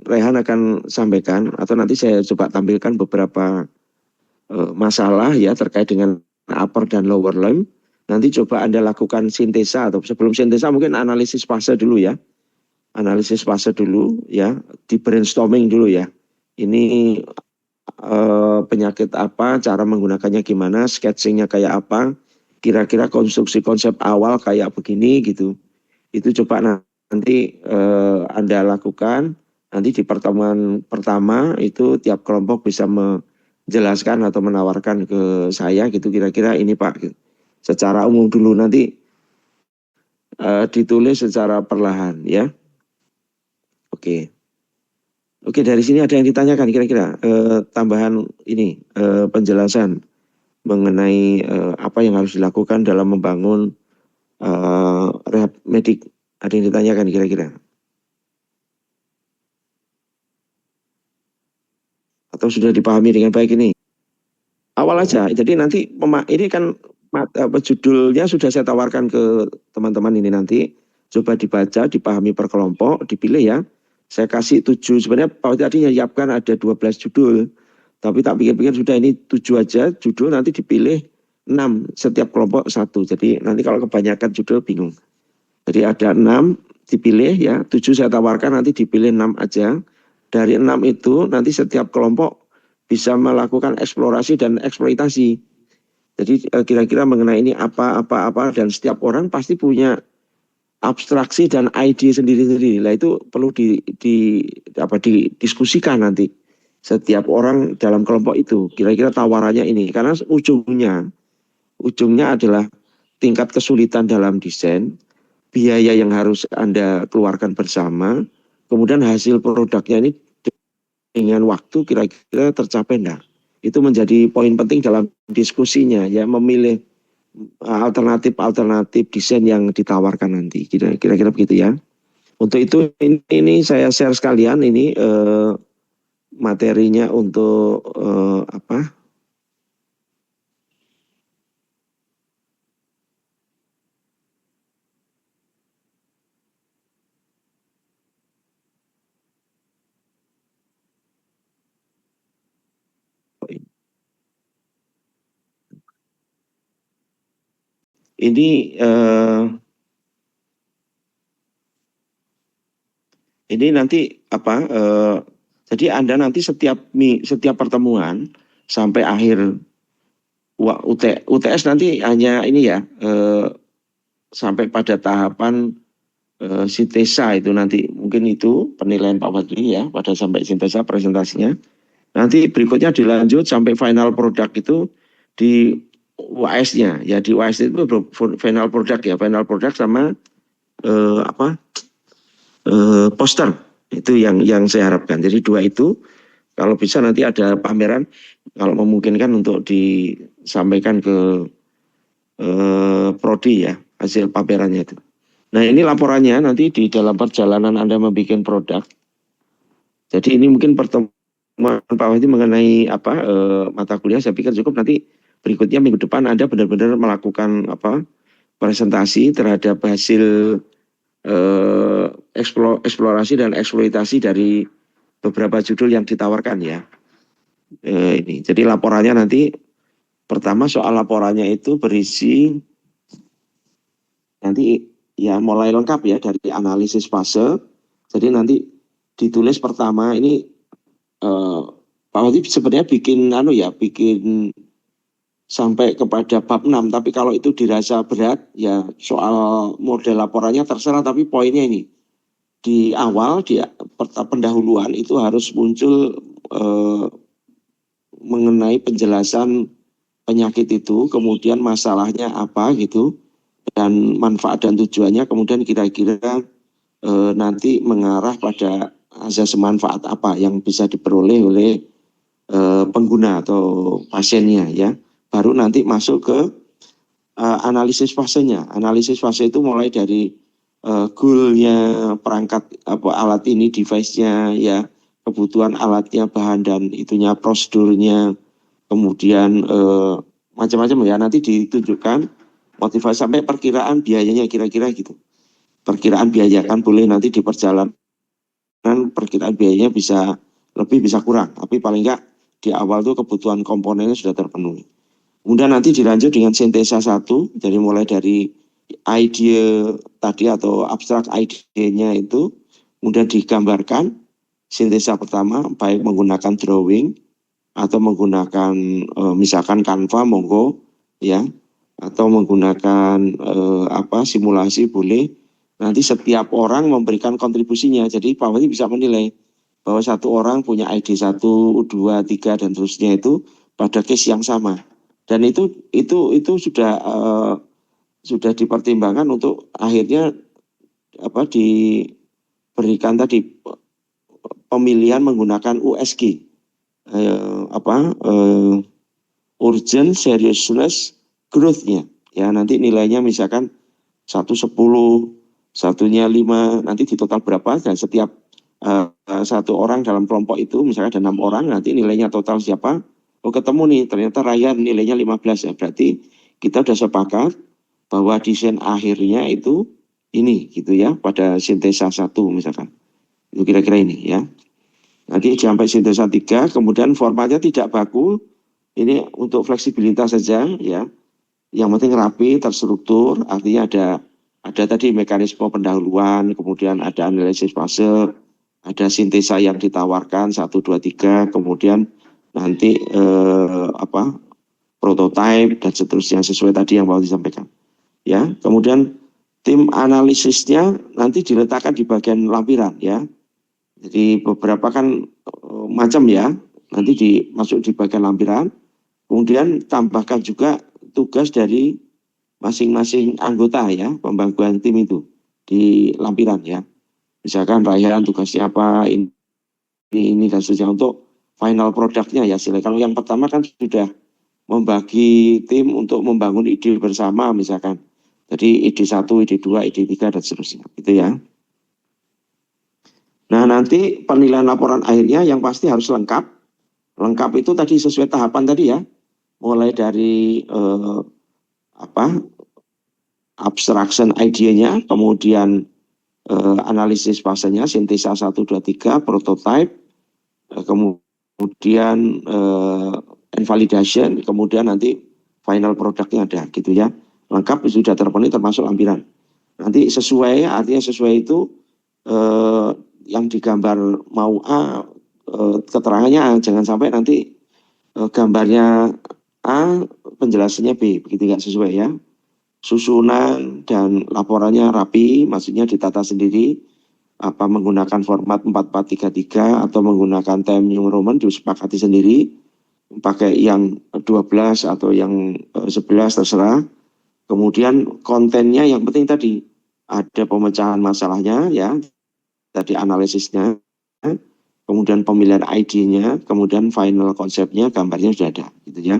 Rehan akan sampaikan atau nanti saya coba tampilkan beberapa masalah ya terkait dengan upper dan lower limb. Nanti coba Anda lakukan sintesa atau sebelum sintesa mungkin analisis fase dulu ya. Analisis fase dulu ya, di brainstorming dulu ya. Ini penyakit apa, cara menggunakannya gimana, sketchingnya kayak apa, kira-kira konstruksi konsep awal kayak begini gitu. Itu coba nanti Anda lakukan. Nanti di pertemuan pertama itu tiap kelompok bisa menjelaskan atau menawarkan ke saya gitu kira-kira ini Pak. Secara umum dulu nanti ditulis secara perlahan ya. Oke. Oke, dari sini ada yang ditanyakan kira-kira tambahan ini penjelasan mengenai apa yang harus dilakukan dalam membangun rehab medik. Ada yang ditanyakan kira-kira? Atau sudah dipahami dengan baik ini? Awal aja. Jadi nanti ini kan judulnya sudah saya tawarkan ke teman-teman ini nanti. Coba dibaca, dipahami per kelompok, dipilih ya. Saya kasih 7, sebenarnya Pak tadi menyiapkan ada 12 judul. Tapi tak pikir-pikir sudah ini 7 aja judul, nanti dipilih 6, setiap kelompok 1. Jadi nanti kalau kebanyakan judul bingung. Jadi ada 6 dipilih ya, 7 saya tawarkan nanti dipilih 6 aja. Dari 6 itu nanti setiap kelompok bisa melakukan eksplorasi dan eksploitasi. Jadi kira-kira mengenai ini apa dan setiap orang pasti punya abstraksi dan ide sendiri-sendiri. Nah itu perlu didiskusikan nanti. Setiap orang dalam kelompok itu kira-kira tawarannya ini. Karena ujungnya adalah tingkat kesulitan dalam desain, biaya yang harus Anda keluarkan bersama, kemudian hasil produknya ini dengan waktu kira-kira tercapai enggak. Itu menjadi poin penting dalam diskusinya ya, memilih alternatif desain yang ditawarkan nanti. Kira-kira begitu ya. Untuk itu ini saya share sekalian ini materinya untuk apa? Ini nanti apa? Jadi Anda nanti setiap pertemuan sampai akhir UTS nanti hanya ini ya, sampai pada tahapan sintesa itu nanti mungkin itu penilaian Pak Fadli ya pada sampai sintesa presentasinya. Nanti berikutnya dilanjut sampai final product itu di UAS-nya ya, di UAS itu final product ya, final product sama poster itu yang saya harapkan. Jadi 2 itu kalau bisa nanti ada pameran kalau memungkinkan untuk disampaikan ke prodi ya hasil pamerannya itu. Nah ini laporannya nanti di dalam perjalanan Anda membuat produk. Jadi ini mungkin pertemuan Pak Wahdi mengenai mata kuliah saya pikir cukup. Nanti berikutnya minggu depan Anda benar-benar melakukan presentasi terhadap hasil eksplorasi dan eksploitasi dari beberapa judul yang ditawarkan ya. Ini jadi laporannya nanti pertama soal laporannya itu berisi nanti ya mulai lengkap ya dari analisis fase. Jadi nanti ditulis pertama ini Pak Wati sebenarnya bikin sampai kepada bab 6, tapi kalau itu dirasa berat ya soal model laporannya terserah, tapi poinnya ini di awal di pendahuluan itu harus muncul mengenai penjelasan penyakit itu, kemudian masalahnya apa gitu, dan manfaat dan tujuannya, kemudian kira-kira nanti mengarah pada asas manfaat apa yang bisa diperoleh oleh pengguna atau pasiennya ya. Baru nanti masuk ke analisis fasenya. Analisis fase itu mulai dari goalnya perangkat alat ini, device-nya ya, kebutuhan alatnya, bahan dan itunya, prosedurnya, kemudian macam-macam ya, nanti ditunjukkan motivasi sampai perkiraan biayanya kira-kira gitu. Perkiraan biaya kan boleh nanti di perjalanan perkiraan biayanya bisa lebih bisa kurang, tapi paling enggak di awal tuh kebutuhan komponennya sudah terpenuhi. Kemudian nanti dilanjut dengan sintesa 1, jadi mulai dari ide tadi atau abstrak ide-nya itu, kemudian digambarkan sintesa pertama, baik menggunakan drawing atau menggunakan misalkan Canva, monggo ya, atau menggunakan simulasi boleh. Nanti setiap orang memberikan kontribusinya, jadi Pak Bupati bisa menilai bahwa satu orang punya ide 1, 2, 3 dan seterusnya itu pada case yang sama. Dan itu sudah dipertimbangkan untuk akhirnya diberikan tadi pemilihan menggunakan USG, urgent seriousness growth-nya. Ya, nanti nilainya misalkan 1/10, satunya 5, nanti di total berapa, dan setiap satu orang dalam kelompok itu, misalnya ada 6 orang, nanti nilainya total siapa, oh ketemu nih, ternyata Ryan nilainya 15 ya, berarti kita sudah sepakat bahwa desain akhirnya itu ini gitu ya, pada sintesa 1 misalkan. Itu kira-kira ini ya. Nanti sampai sintesa 3, kemudian formatnya tidak baku, ini untuk fleksibilitas saja ya. Yang penting rapi, terstruktur, artinya ada tadi mekanisme pendahuluan, kemudian ada analisis fase, ada sintesa yang ditawarkan 1, 2, 3, kemudian nanti prototype dan seterusnya sesuai tadi yang mau disampaikan. Ya, kemudian tim analisisnya nanti diletakkan di bagian lampiran ya. Jadi beberapa kan macam ya, nanti masuk di bagian lampiran. Kemudian tambahkan juga tugas dari masing-masing anggota ya, pembagian tim itu di lampiran ya. Misalkan Ryan tugasnya apa, ini dan seterusnya untuk final produknya ya. Kalau yang pertama kan sudah membagi tim untuk membangun ide bersama misalkan. Jadi ide 1, ide 2, ide 3 dan seterusnya gitu ya. Nah, nanti penilaian laporan akhirnya yang pasti harus lengkap. Lengkap itu tadi sesuai tahapan tadi ya. Mulai dari abstraction idenya, kemudian analisis fasenya, sintesa 1, 2, 3, prototype, kemudian invalidation, kemudian nanti final produknya ada gitu ya. Lengkap sudah terpenuhi termasuk lampiran. Nanti sesuai, artinya sesuai itu yang digambar mau A, keterangannya A, jangan sampai nanti gambarnya A, penjelasannya B, begitu nggak sesuai ya. Susunan dan laporannya rapi, maksudnya ditata sendiri, menggunakan format 4433 atau menggunakan Time New Roman disepakati sendiri, pakai yang 12 atau yang 11 terserah. Kemudian kontennya yang penting tadi ada pemecahan masalahnya ya, tadi analisisnya, kemudian pemilihan ID-nya, kemudian final konsepnya, gambarnya sudah ada gitu ya.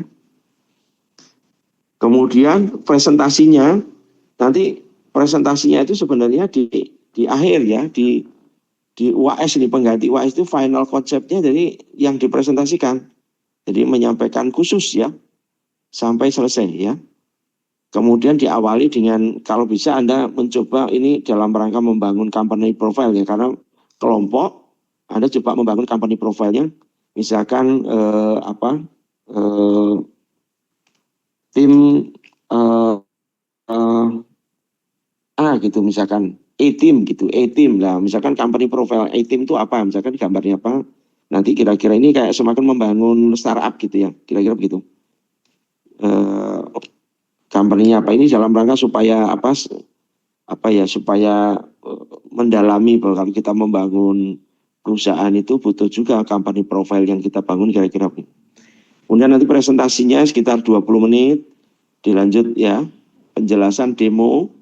Kemudian presentasinya, nanti presentasinya itu sebenarnya di akhir ya, di UAS ini, pengganti UAS itu final konsepnya, jadi yang dipresentasikan. Jadi menyampaikan khusus ya, sampai selesai ya. Kemudian diawali dengan, kalau bisa Anda mencoba ini dalam rangka membangun company profile ya, karena kelompok Anda coba membangun company profile-nya, misalkan tim A gitu, misalkan E-team gitu, E-team lah, misalkan company profile E-team itu apa, misalkan gambarnya apa, nanti kira-kira ini kayak semakin membangun startup gitu ya, kira-kira begitu. Company-nya apa ini dalam rangka supaya supaya mendalami bahwa kalau kita membangun perusahaan itu butuh juga company profile yang kita bangun kira-kira. Kemudian nanti presentasinya sekitar 20 menit, dilanjut ya penjelasan demo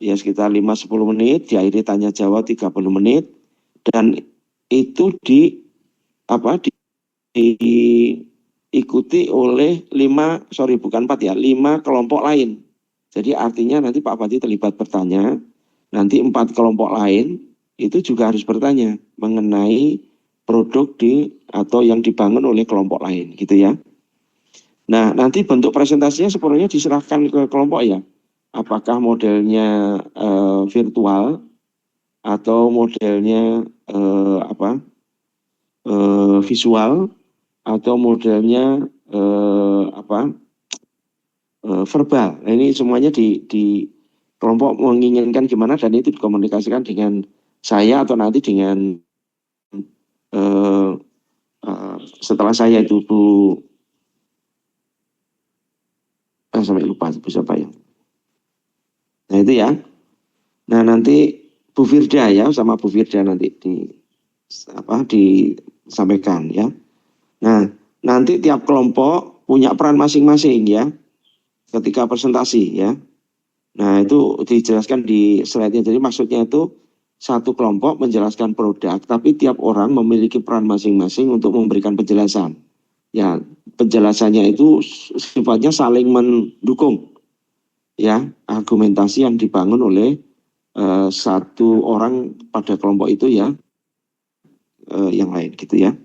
ya sekitar 5-10 menit, diakhiri tanya jawab 30 menit, dan itu diikuti oleh 5 kelompok lain. Jadi artinya nanti Pak Bupati terlibat bertanya, nanti 4 kelompok lain itu juga harus bertanya mengenai produk atau yang dibangun oleh kelompok lain gitu ya. Nah, nanti bentuk presentasinya sepenuhnya diserahkan ke kelompok ya. Apakah modelnya virtual atau modelnya visual atau modelnya verbal. Nah, ini semuanya di kelompok menginginkan gimana, dan itu dikomunikasikan dengan saya atau nanti dengan setelah saya itu sampai lupa siapa ya. Nah itu ya. Nah nanti Bu Firda ya, sama Bu Firda nanti disampaikan ya. Nah nanti tiap kelompok punya peran masing-masing ya ketika presentasi ya. Nah itu dijelaskan di slide-nya. Jadi maksudnya itu satu kelompok menjelaskan produk, tapi tiap orang memiliki peran masing-masing untuk memberikan penjelasan. Ya, penjelasannya itu sifatnya saling mendukung. Ya, argumentasi yang dibangun oleh satu orang pada kelompok itu ya, yang lain gitu ya.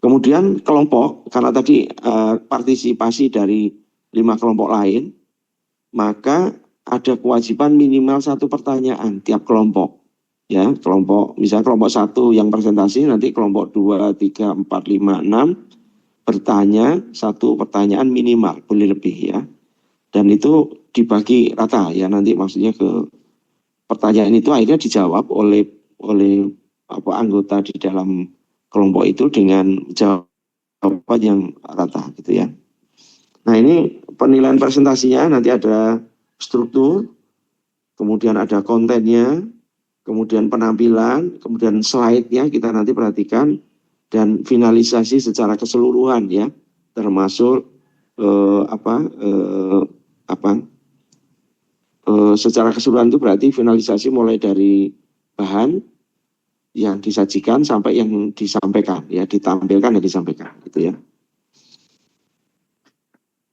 Kemudian kelompok, karena tadi partisipasi dari 5 kelompok lain, maka ada kewajiban minimal 1 pertanyaan tiap kelompok. Ya, kelompok, misalnya kelompok 1 yang presentasi, nanti kelompok 2, 3, 4, 5, 6 bertanya 1 pertanyaan minimal, boleh lebih ya. Dan itu dibagi rata ya, nanti maksudnya ke pertanyaan itu akhirnya dijawab oleh anggota di dalam kelompok itu dengan jawaban yang rata gitu ya. Nah ini penilaian presentasinya nanti ada struktur, kemudian ada kontennya, kemudian penampilan, kemudian slide-nya kita nanti perhatikan, dan finalisasi secara keseluruhan ya, termasuk secara keseluruhan itu berarti finalisasi mulai dari bahan yang disajikan sampai yang disampaikan ya, ditampilkan dan disampaikan gitu ya.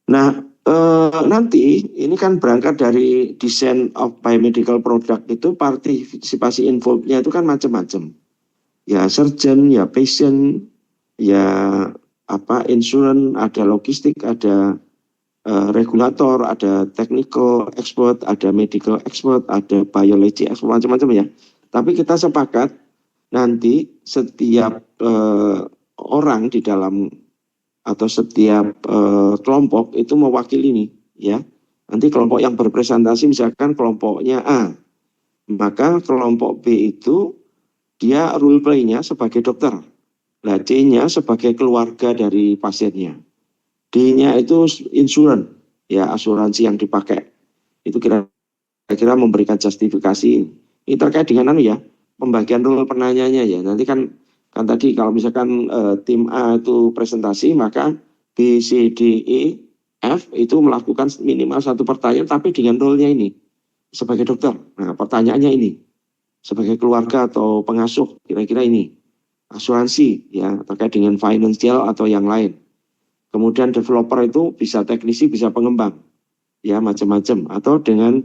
Nah nanti ini kan berangkat dari design of biomedical product, itu partisipasi involved-nya itu kan macam-macam ya, surgeon ya, patient ya, insurance, ada logistik, ada regulator, ada technical expert, ada medical expert, ada biology expert, macam-macam ya. Tapi kita sepakat nanti setiap orang di dalam atau setiap kelompok itu mewakili ini ya. Nanti kelompok yang berpresentasi misalkan kelompoknya A, maka kelompok B itu dia role play-nya sebagai dokter. Nah, C-nya sebagai keluarga dari pasiennya. D-nya itu insurance, ya asuransi yang dipakai. Itu kira-kira memberikan justifikasi. Ini terkait dengan ya, pembagian role penanyanya ya. Nanti kan tadi kalau misalkan tim A itu presentasi, maka B, C, D, E, F itu melakukan minimal 1 pertanyaan, tapi dengan role-nya ini sebagai dokter. Nah, pertanyaannya ini sebagai keluarga atau pengasuh, kira-kira ini asuransi ya, terkait dengan financial atau yang lain. Kemudian developer itu bisa teknisi, bisa pengembang, ya macam-macam. Atau dengan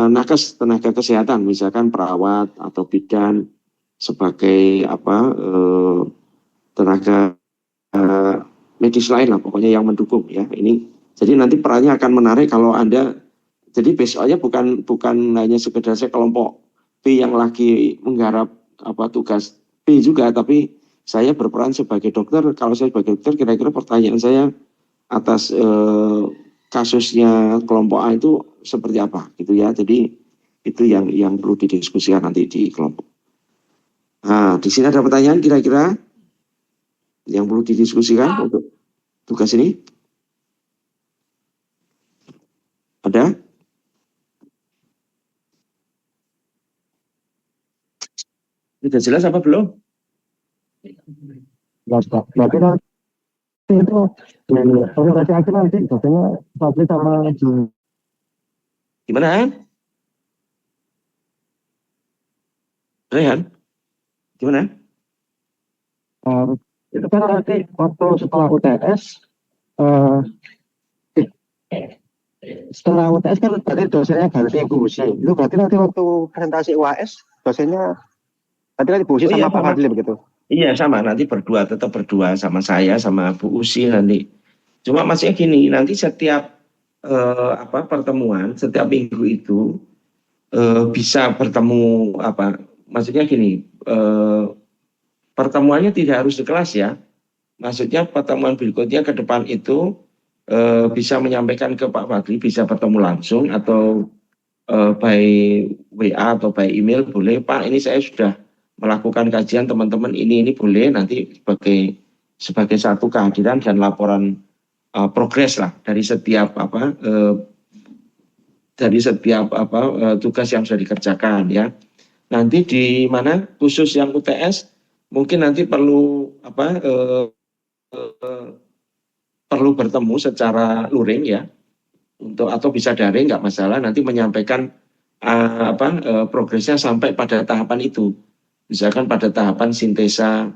nakes, tenaga kesehatan, misalkan perawat atau bidan sebagai tenaga medis lain lah, pokoknya yang mendukung ya. Ini jadi nanti perannya akan menarik kalau Anda, jadi besoknya bukan hanya sekedar saya kelompok B yang lagi menggarap tugas B juga, tapi saya berperan sebagai dokter. Kalau saya sebagai dokter, kira-kira pertanyaan saya atas kasusnya kelompok A itu seperti apa gitu ya. Jadi itu yang perlu didiskusikan nanti di kelompok. Nah, di sini ada pertanyaan kira-kira yang perlu didiskusikan untuk tugas ini? Ada? Sudah jelas apa belum? Berarti nanti itu organisasi akhir nanti biasanya publik sama gimana? Rehan? Gimana? Itu kan nanti waktu setelah UTS kan berarti dosennya ganti Bu Usi. Itu berarti nanti waktu presentasi UAS dosennya nanti Bu Usi sama Pak Fadli begitu? Iya sama, nanti tetap berdua sama saya sama Bu Usi nanti. Cuma maksudnya gini, nanti setiap pertemuan setiap minggu itu bisa bertemu maksudnya gini, pertemuannya tidak harus di kelas ya. Maksudnya pertemuan berikutnya ke depan itu bisa menyampaikan ke Pak Fadli, bisa bertemu langsung atau by WA atau by email boleh. Pak, ini saya sudah melakukan kajian teman-teman ini boleh nanti sebagai satu kehadiran dan laporan progres lah dari setiap tugas yang sudah dikerjakan ya. Nanti di mana khusus yang UTS mungkin nanti perlu perlu bertemu secara luring ya, atau bisa daring nggak masalah, nanti menyampaikan progresnya sampai pada tahapan itu. Misalkan pada tahapan sintesa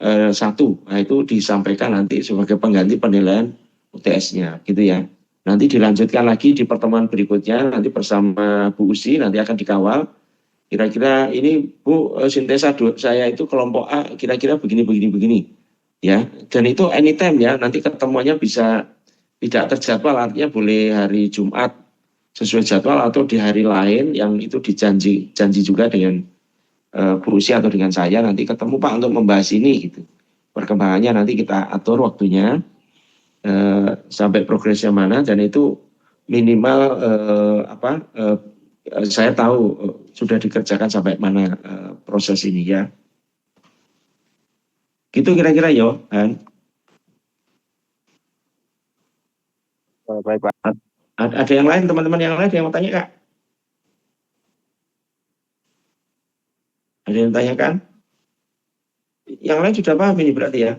1, nah itu disampaikan nanti sebagai pengganti penilaian UTS-nya gitu ya. Nanti dilanjutkan lagi di pertemuan berikutnya, nanti bersama Bu Usi nanti akan dikawal. Kira-kira ini Bu, sintesa saya itu kelompok A kira-kira begini ya. Dan itu anytime ya, nanti ketemuannya bisa tidak terjadwal, artinya boleh hari Jumat sesuai jadwal atau di hari lain yang itu janji juga dengan Bu Usi atau dengan saya, nanti ketemu Pak untuk membahas ini gitu. Perkembangannya nanti kita atur waktunya sampai progresnya mana, dan itu minimal saya tahu sudah dikerjakan sampai mana proses ini ya. Gitu kira-kira yo, Han. Baik Pak. Ada yang lain, teman-teman yang lain yang mau tanya Kak? Ada yang tanyakan? Yang lain sudah paham ini berarti ya?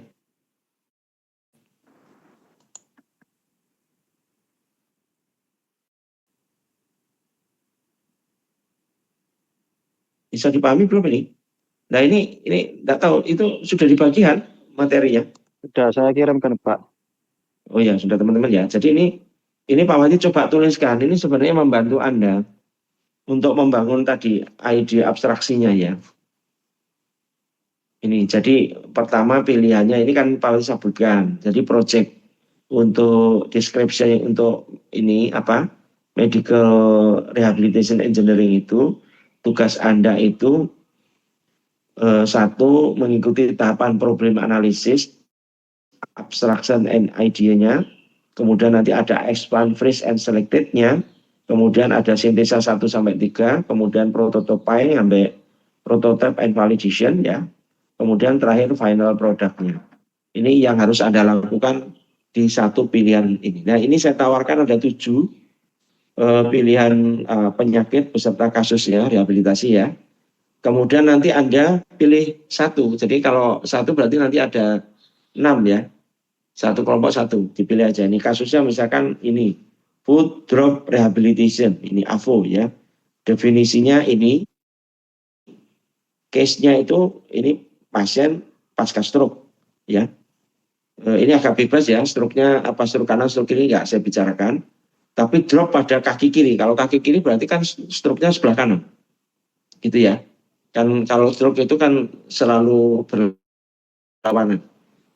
Bisa dipahami belum ini? Nah ini enggak tahu, itu sudah dibagikan materinya? Sudah saya kirimkan Pak. Oh ya, sudah teman-teman ya. Jadi ini Pak Wati coba tuliskan, ini sebenarnya membantu Anda untuk membangun tadi ide abstraksinya ya. Ini jadi pertama pilihannya ini kan Pak Wati sebutkan. Jadi project untuk deskripsi untuk ini medical rehabilitation engineering itu, tugas Anda itu satu, mengikuti tahapan problem analisis, abstraction and idea-nya, kemudian nanti ada expand, freeze and selected-nya, kemudian ada sintesa 1-3, kemudian prototype sampai prototype and validation ya, kemudian terakhir final product-nya. Ini yang harus Anda lakukan di satu pilihan ini. Nah ini saya tawarkan ada 7 pilihan penyakit beserta kasusnya, rehabilitasi ya. Kemudian nanti Anda pilih 1. Jadi kalau 1 berarti nanti ada 6 ya. 1 kelompok 1 dipilih aja. Ini kasusnya misalkan ini foot drop rehabilitation, ini AFO ya. Definisinya ini, case-nya itu ini pasien pasca stroke ya. Ini agak bebas ya, stroke-nya apa stroke kanan, stroke kiri nggak saya bicarakan. Tapi drop pada kaki kiri. Kalau kaki kiri berarti kan stroke-nya sebelah kanan. Gitu ya. Kan kalau stroke itu kan selalu berlawanan.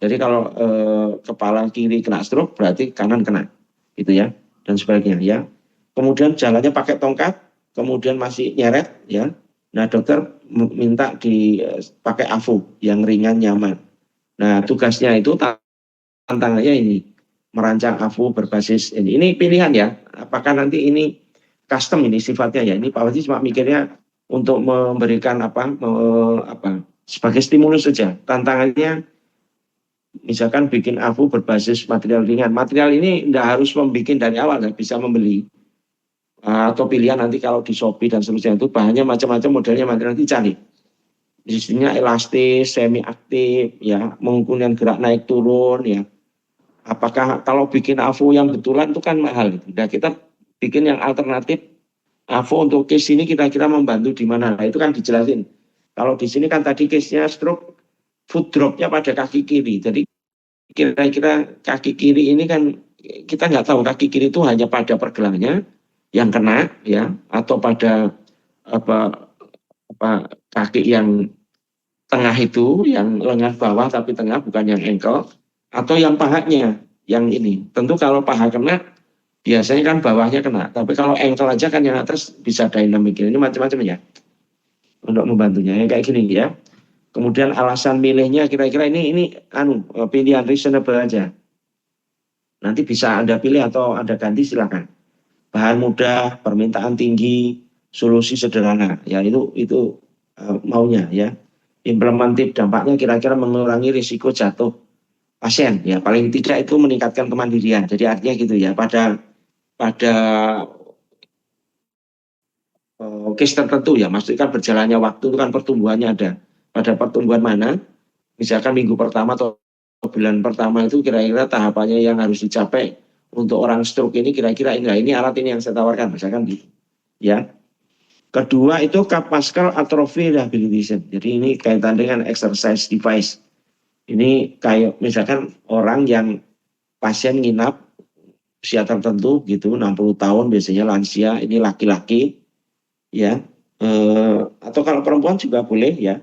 Jadi kalau kepala kiri kena stroke berarti kanan kena. Gitu ya. Dan sebagainya ya. Kemudian jalannya pakai tongkat, kemudian masih nyeret ya. Nah, dokter minta dipakai AFO yang ringan nyaman. Nah, tugasnya itu tantangannya ini merancang AFO berbasis ini. Ini pilihan ya. Apakah nanti ini custom ini sifatnya ya. Ini Pak Wati cuma mikirnya untuk memberikan sebagai stimulus saja. Tantangannya misalkan bikin AFO berbasis material ringan. Material ini tidak harus membuat dari awal, bisa membeli. Atau pilihan nanti kalau di Shopee dan seterusnya itu bahannya macam-macam, modelnya material nanti cari. Isinya elastis, semi aktif, ya, menggunakan gerak naik turun, ya. Apakah kalau bikin AFO yang betulan itu kan mahal. Nah, kita bikin yang alternatif. AFO untuk case ini kira-kira membantu di mana? Nah, itu kan dijelasin. Kalau di sini kan tadi case-nya stroke, foot drop-nya pada kaki kiri. Jadi kira-kira kaki kiri ini kan kita nggak tahu kaki kiri itu hanya pada pergelangnya yang kena ya, atau pada kaki yang tengah itu, yang lengan bawah tapi tengah bukan yang ankle, atau yang pahanya yang ini. Tentu kalau paha kena biasanya kan bawahnya kena, tapi kalau ankle aja kan yang atas bisa dynamic. Ini macam-macam ya. untuk membantunya. Yang kayak gini ya. Kemudian alasan milihnya kira-kira ini pilihan reasonable aja. Nanti bisa Anda pilih atau Anda ganti silakan. Bahan mudah, permintaan tinggi, solusi sederhana. Ya itu maunya ya. Implementatif dampaknya kira-kira mengurangi risiko jatuh pasien ya, paling tidak itu meningkatkan kemandirian. Jadi artinya gitu ya, pada case tertentu ya, maksudnya kan berjalannya waktu itu kan pertumbuhannya ada. Pada pertumbuhan mana, misalkan minggu pertama atau bulan pertama itu kira-kira tahapannya yang harus dicapai untuk orang stroke ini kira-kira ini alat ini yang saya tawarkan, misalkan gitu. Ya. Kedua itu Pascal Atrophy Rehabilitation. Jadi ini kaitan dengan exercise device. Ini kayak misalkan orang yang pasien nginap usia tertentu gitu, 60 tahun biasanya lansia, ini laki-laki ya, atau kalau perempuan juga boleh ya,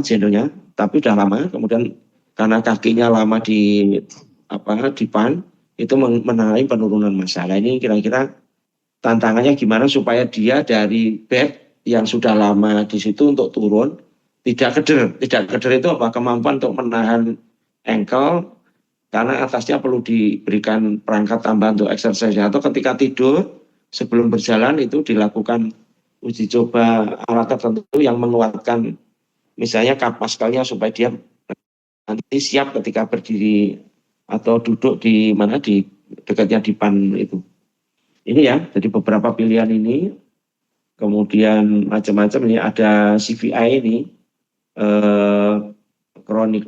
gendernya, tapi udah lama, kemudian karena kakinya lama di pan itu mengalami penurunan masalah. Ini kira-kira tantangannya gimana supaya dia dari bed yang sudah lama di situ untuk turun tidak keder. Tidak keder itu apa? Kemampuan untuk menahan ankle karena atasnya perlu diberikan perangkat tambahan untuk exercise, atau ketika tidur sebelum berjalan itu dilakukan uji coba alat tertentu yang menguatkan misalnya Pascalnya supaya dia nanti siap ketika berdiri atau duduk di dekatnya dipan itu. Ini ya, jadi beberapa pilihan ini, kemudian macam-macam ini ada CVI ini, chronic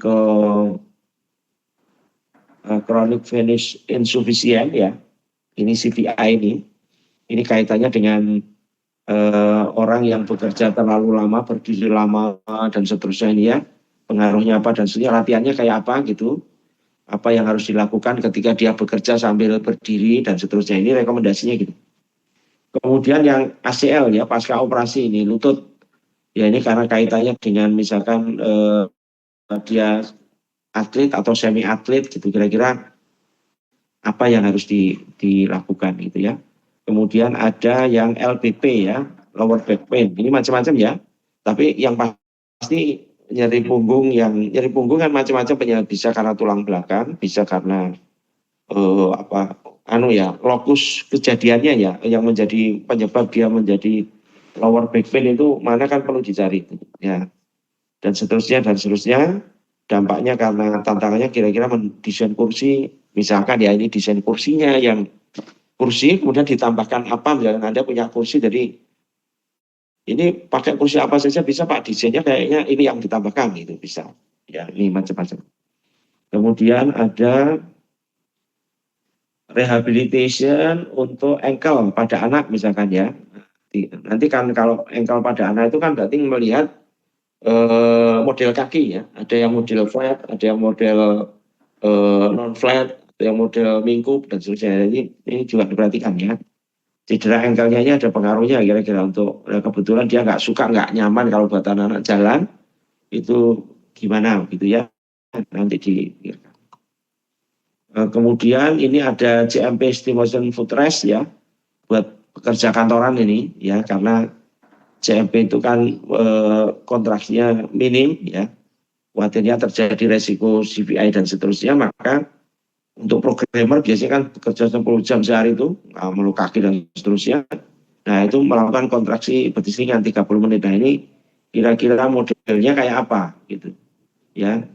venous insufficient ya. Ini CVI ini kaitannya dengan orang yang bekerja terlalu lama, berdiri lama dan seterusnya ini ya. Pengaruhnya apa dan seterusnya, latihannya kayak apa gitu. Apa yang harus dilakukan ketika dia bekerja sambil berdiri dan seterusnya, ini rekomendasinya gitu. Kemudian yang ACL ya, pasca operasi ini lutut. Ya ini karena kaitannya dengan misalkan dia atlet atau semi atlet gitu, kira-kira apa yang harus dilakukan gitu ya. Kemudian ada yang LBP ya, lower back pain. Ini macam-macam ya. Tapi yang pasti nyeri punggung kan macam-macam, bisa karena tulang belakang, bisa karena lokus kejadiannya ya, yang menjadi penyebab dia menjadi lower back pain itu mana kan perlu dicari ya. Dan seterusnya. Dampaknya karena tantangannya kira-kira mendesain kursi, misalkan ya ini desain kursinya yang kursi kemudian ditambahkan apa, misalkan Anda punya kursi, jadi ini pakai kursi apa saja bisa Pak, desainnya kayaknya ini yang ditambahkan gitu bisa ya, ini macam-macam. Kemudian ada rehabilitation untuk ankle pada anak misalkan ya. Nanti kan kalau ankle pada anak itu kan berarti melihat model kaki ya, ada yang model flat, ada yang model non flat, ada yang model mingkup dan seterusnya. Ini juga diperhatikan ya. Cedera ankle-nya ini ada pengaruhnya kira-kira untuk kebetulan dia nggak nyaman kalau buat anak-anak jalan itu gimana gitu ya, nanti dipikirkan. Kemudian ini ada CMP stimulation footrest ya, buat pekerja kantoran ini ya, karena CMP itu kan kontraksinya minim ya, khawatirnya terjadi resiko CVI dan seterusnya, maka untuk programmer biasanya kan bekerja 10 jam sehari itu, meluk kaki dan seterusnya. Nah itu melakukan kontraksi betis ringan 30 menit. Nah ini kira-kira modelnya kayak apa gitu ya.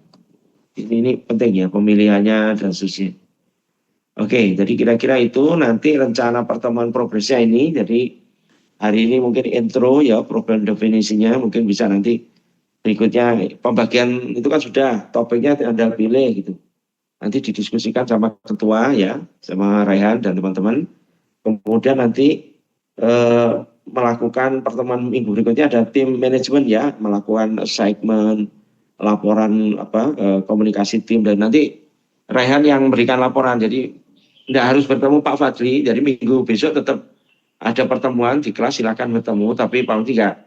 Ini penting ya pemilihannya dan seterusnya. Oke, jadi kira-kira itu nanti rencana pertemuan progresnya ini. Jadi hari ini mungkin intro ya, problem definisinya, mungkin bisa nanti berikutnya pembagian itu kan sudah, topiknya Anda pilih gitu. Nanti didiskusikan sama ketua ya, sama Raihan dan teman-teman. Kemudian nanti melakukan pertemuan minggu berikutnya ada tim manajemen ya, melakukan assignment, laporan komunikasi tim, dan nanti Raihan yang memberikan laporan. Jadi tidak harus bertemu Pak Fadli, jadi minggu besok tetap ada pertemuan di kelas, silakan bertemu, tapi paling tidak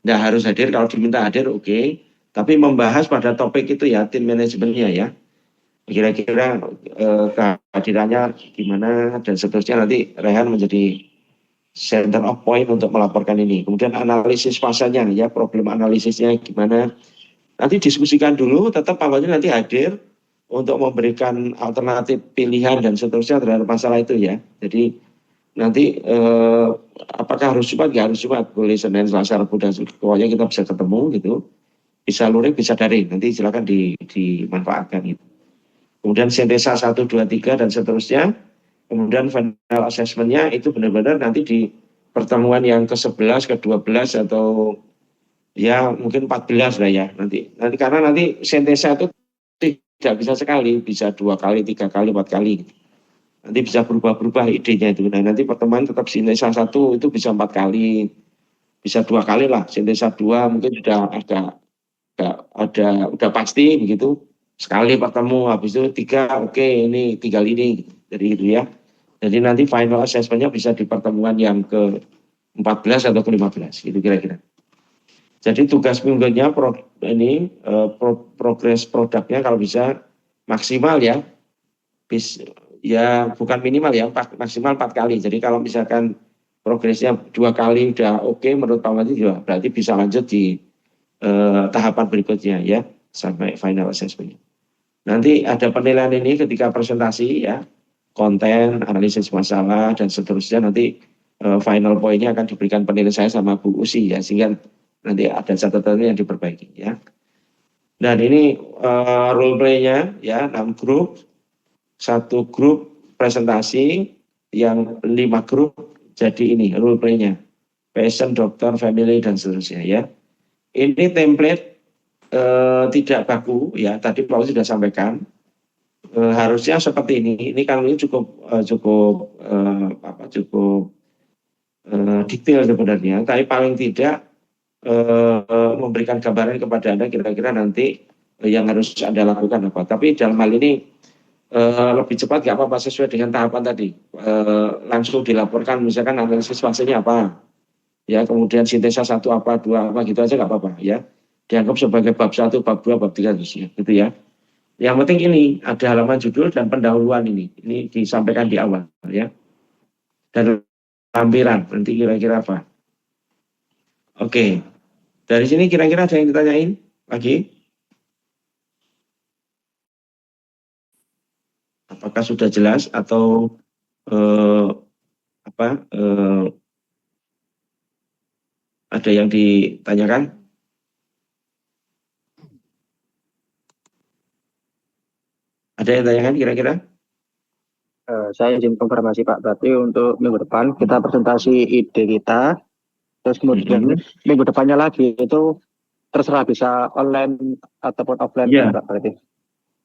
harus hadir, kalau diminta hadir oke. Tapi membahas pada topik itu ya, tim manajemennya ya. Kira-kira kehadirannya gimana dan seterusnya, nanti Rehan menjadi center of point untuk melaporkan ini. Kemudian analisis fasenya ya, problem analisisnya gimana. Nanti diskusikan dulu, tetap Pak Wali nanti hadir untuk memberikan alternatif pilihan dan seterusnya terhadap masalah itu ya. Jadi nanti apakah harus Jumat? Nggak harus Jumat, boleh Senin, Selasa, Rabu, dan pokoknya kita bisa ketemu gitu. Bisa luring, bisa daring. Nanti silakan dimanfaatkan gitu. Kemudian sintesa 1, 2, 3 dan seterusnya. Kemudian final assessment-nya itu benar-benar nanti di pertemuan yang ke-11, ke-12 atau ya mungkin 14 lah ya nanti karena nanti sintesa itu tidak bisa sekali, bisa 2 kali, 3 kali, 4 kali. Nanti bisa berubah-berubah idenya itu. Nah, nanti pertemuan tetap sintesa 1 itu bisa 4 kali, bisa 2 kali lah. Sintesa 2 mungkin sudah udah pasti begitu. Sekali bertemu, habis itu 3, oke, ini tinggal ini. Jadi itu ya. Jadi nanti final assessment-nya bisa di pertemuan yang ke-14 atau ke-15, gitu kira-kira. Jadi tugas minggunya progres produknya kalau bisa maksimal ya. Ya bukan minimal ya, maksimal 4 kali. Jadi kalau misalkan progresnya 2 kali udah oke, menurut Pak Wali juga berarti bisa lanjut di tahapan berikutnya ya, sampai final assessment. Nanti ada penilaian ini ketika presentasi ya, konten, analisis masalah, dan seterusnya. Nanti final point-nya akan diberikan penilaian saya sama Bu Usi ya, sehingga nanti ada catatannya yang diperbaiki ya. Dan ini role play-nya ya, 6 grup, 1 grup presentasi, yang 5 grup jadi ini role play-nya, patient, dokter, family, dan seterusnya ya. Ini template tidak baku ya, tadi Pak Usi sudah sampaikan. Harusnya seperti ini. Ini kan ini cukup detail sebenarnya, tapi paling tidak memberikan gambaran kepada Anda kira-kira nanti yang harus Anda lakukan apa. Tapi dalam hal ini lebih cepat nggak apa-apa, sesuai dengan tahapan tadi. Langsung dilaporkan misalkan analisis fasenya apa, ya kemudian sintesa 1 apa, 2 apa, gitu aja nggak apa-apa ya. Dianggap sebagai bab 1, bab 2, bab 3 gitu ya. Yang penting ini ada halaman judul dan pendahuluan ini disampaikan di awal ya. Dan lampiran nanti kira-kira apa. Oke. Dari sini kira-kira ada yang ditanyain lagi? Apakah sudah jelas atau ada yang ditanyakan? Ada yang ditanyakan kira-kira? Saya izin konfirmasi Pak, berarti untuk minggu depan kita presentasi ide kita, terus kemudian minggu depannya lagi itu terserah bisa online ataupun offline ya, Pak, berarti.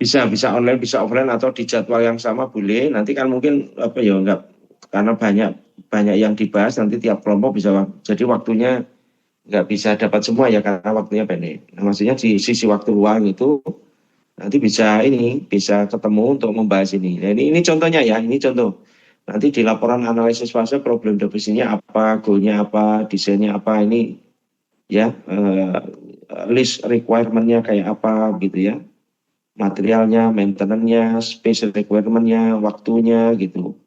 Bisa online, bisa offline, atau di jadwal yang sama boleh. Nanti kan mungkin enggak, karena banyak yang dibahas, nanti tiap kelompok bisa, jadi waktunya nggak bisa dapat semua ya karena waktunya pendek. Nah, maksudnya di sisi waktu luang itu nanti bisa ketemu untuk membahas ini. Nah, ini contohnya ya, ini contoh. Nanti di laporan analisis fase problem definisinya apa, goalnya apa, desainnya apa, ini ya list requirement-nya kayak apa gitu ya. Materialnya, maintenance-nya, space requirement-nya, waktunya gitu.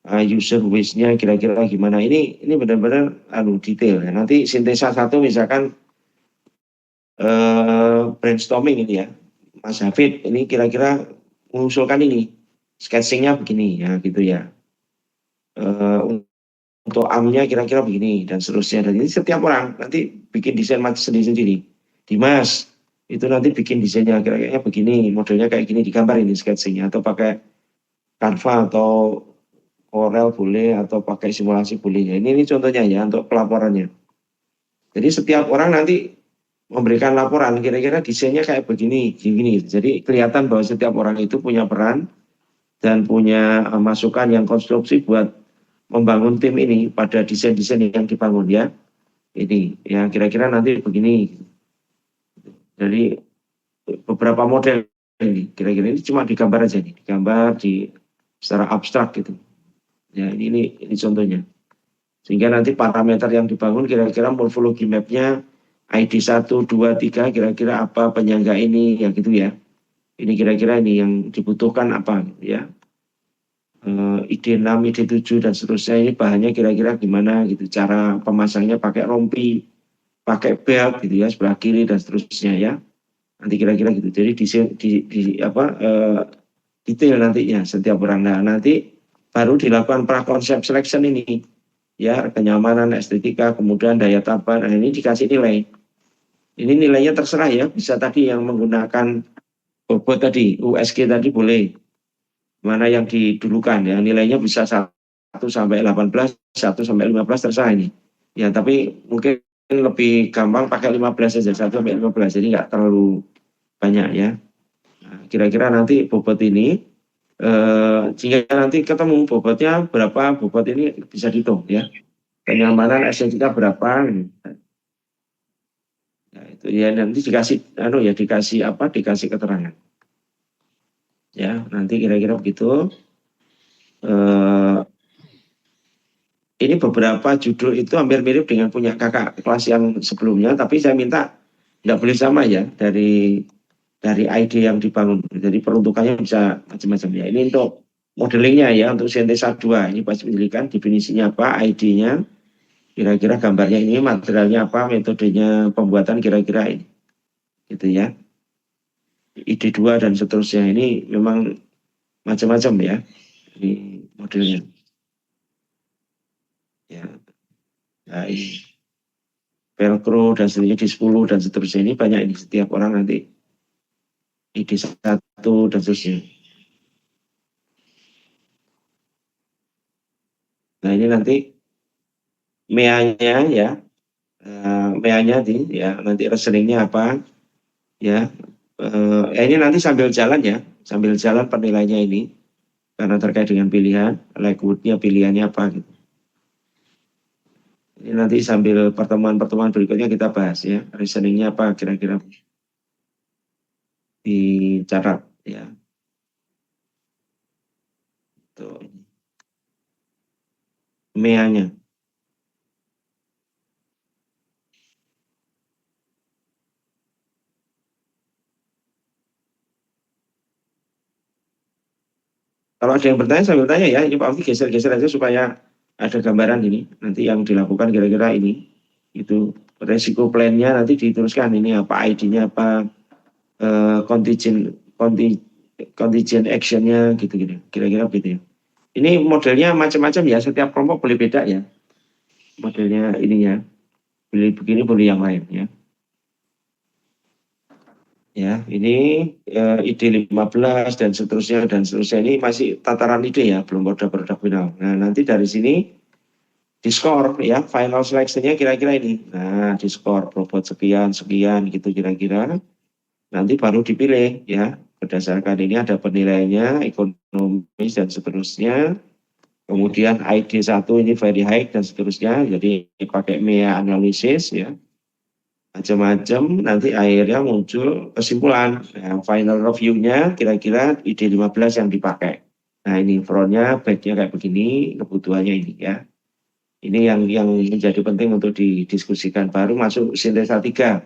User waste-nya kira-kira gimana. Ini benar-benar detail ya. Nanti sintesa 1 misalkan brainstorming ini ya, Mas Hafid ini kira-kira mengusulkan ini, sketching-nya begini ya gitu ya. Untuk AM-nya kira-kira begini dan seterusnya. Dan ini setiap orang nanti bikin desain sendiri-sendiri. Dimas itu nanti bikin desainnya kira-kira begini, modelnya kayak gini, digambar ini sketching-nya, atau pakai Canva atau Corel boleh, atau pakai simulasi boleh. Ya, ini contohnya ya untuk pelaporannya. Jadi setiap orang nanti memberikan laporan kira-kira desainnya kayak begini, gini. Jadi kelihatan bahwa setiap orang itu punya peran dan punya masukan yang konstruksi buat membangun tim ini pada desain-desain yang dibangun ya. Ini ya kira-kira nanti begini. Jadi beberapa model ini kira-kira ini cuma digambar aja nih, digambar secara abstrak gitu. Ya ini contohnya. Sehingga nanti parameter yang dibangun kira-kira morfologi mapnya ID 1, 2, 3 kira-kira apa penyangga ini ya gitu ya. Ini kira-kira ini yang dibutuhkan apa ya. ID6, ID7 dan seterusnya, ini bahannya kira-kira gimana gitu, cara pemasangnya pakai rompi, pakai belt gitu ya, sebelah kiri dan seterusnya ya. Nanti kira-kira gitu. Jadi detail nantinya setiap orang. Nah, nanti baru dilakukan pra-konsep selection ini. Ya, kenyamanan, estetika, kemudian daya tahan. Nah, ini dikasih nilai. Ini nilainya terserah ya, bisa tadi yang menggunakan bobot tadi, USG tadi boleh. Mana yang didulukan ya, nilainya bisa 1 sampai 18, 1 sampai 15 terserah ini. Ya, tapi mungkin lebih gampang pakai 15 saja, 1 sampai 15. Jadi nggak terlalu banyak ya. Nah, kira-kira nanti bobot ini jika nanti ketemu bobotnya berapa, bobot ini bisa dihitung ya. Kenyamanan estetika berapa. Nah, itu ya nanti dikasih keterangan. Ya, nanti kira-kira begitu. Ini beberapa judul itu hampir mirip dengan punya kakak kelas yang sebelumnya, tapi saya minta nggak boleh sama ya dari ID yang dibangun. Jadi peruntukannya bisa macam-macam ya. Ini untuk modelingnya ya, untuk sintesa 2. Ini pasti penjelikan, definisinya apa, ID-nya, kira-kira gambarnya ini, materialnya apa, metodenya pembuatan kira-kira ini. Gitu ya. ID2 dan seterusnya ini memang macam-macam ya. Ini modelnya. Ya. Nah, ini velcro dan seterusnya, ID10 dan seterusnya ini banyak ini setiap orang nanti ID1 dan seterusnya. Nah, ini nanti MEA-nya ya, MEA-nya ya, nanti rekeningnya apa ya. Ini nanti sambil jalan ya, sambil jalan penilaiannya ini karena terkait dengan pilihan, likelihood-nya pilihannya apa gitu. Ini nanti sambil pertemuan-pertemuan berikutnya kita bahas ya, reasoningnya apa kira-kira dicatat ya. Tuh. MEA-nya. Kalau ada yang bertanya sambil tanya ya, ini Pak Alfi geser-geser aja supaya ada gambaran ini. Nanti yang dilakukan kira-kira ini, itu resiko plan-nya nanti diteruskan ini apa, ID-nya apa, contingent action-nya gitu-gitu. Kira-kira begitu ya. Ini modelnya macam-macam ya, setiap kelompok boleh beda ya. Modelnya ininya, boleh begini, boleh yang lain ya. Ya, ini ide 15 dan seterusnya ini masih tataran ide ya, belum produk-produk final. Nah, nanti dari sini di-score ya, final selection-nya kira-kira ini. Nah, di-score bobot sekian gitu kira-kira. Nanti baru dipilih ya, berdasarkan ini ada penilaiannya, ekonomis dan seterusnya. Kemudian ID1 ini very high dan seterusnya, jadi pakai MEA analisis ya. Macam-macam, nanti akhirnya muncul kesimpulan. Nah, final review-nya kira-kira ID 15 yang dipakai. Nah, ini front-nya, back-nya kayak begini, kebutuhannya ini ya. Ini yang menjadi penting untuk didiskusikan. Baru masuk sintesa 3.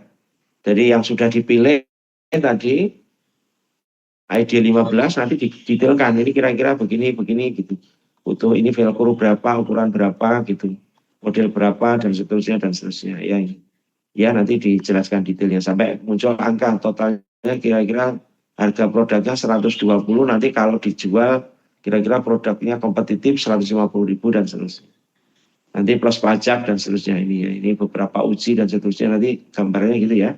Jadi yang sudah dipilih tadi ID 15 nanti didetailkan. Ini kira-kira begini gitu. Butuh ini velcro berapa, ukuran berapa gitu. Model berapa dan seterusnya ya. Ya nanti dijelaskan detailnya sampai muncul angka totalnya kira-kira harga produknya 120, nanti kalau dijual kira-kira produknya kompetitif 150.000 dan seterusnya. Nanti plus pajak dan seterusnya ini ya. Ini beberapa uji dan seterusnya nanti gambarnya gitu ya.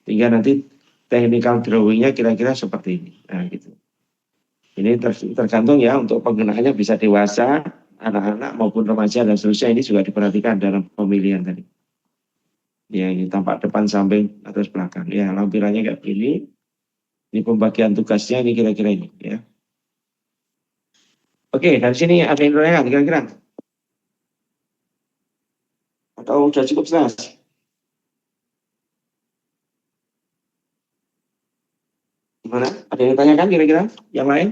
Hingga nanti technical drawing-nya kira-kira seperti ini. Nah gitu. Ini tergantung ya, untuk penggunaannya bisa dewasa, anak-anak maupun remaja dan seterusnya, ini juga diperhatikan dalam pemilihan tadi. Ya, ini tampak depan, samping, atas, belakang. Ya, lampirannya kayak begini. Ini pembagian tugasnya, ini kira-kira ini. Ya. Oke, dari sini ada yang bertanya kira-kira? Atau sudah cukup jelas? Gimana? Ada yang tanyakan kira-kira? Yang lain?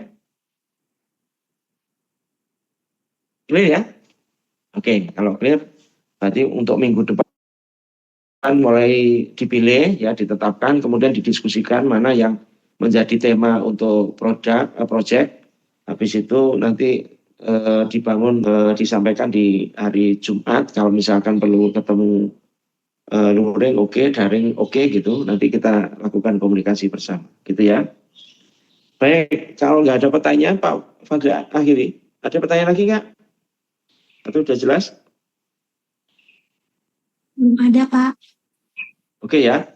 Clear ya? Oke, kalau clear, berarti untuk minggu depan mulai dipilih, ya ditetapkan, kemudian didiskusikan mana yang menjadi tema untuk project. Habis itu nanti dibangun, disampaikan di hari Jumat. Kalau misalkan perlu ketemu luring oke, daring oke gitu, nanti kita lakukan komunikasi bersama, gitu ya. Baik, kalau nggak ada pertanyaan, Pak Fadra akhiri. Ada pertanyaan lagi nggak? Atau sudah jelas? Belum ada, Pak. Oke ya.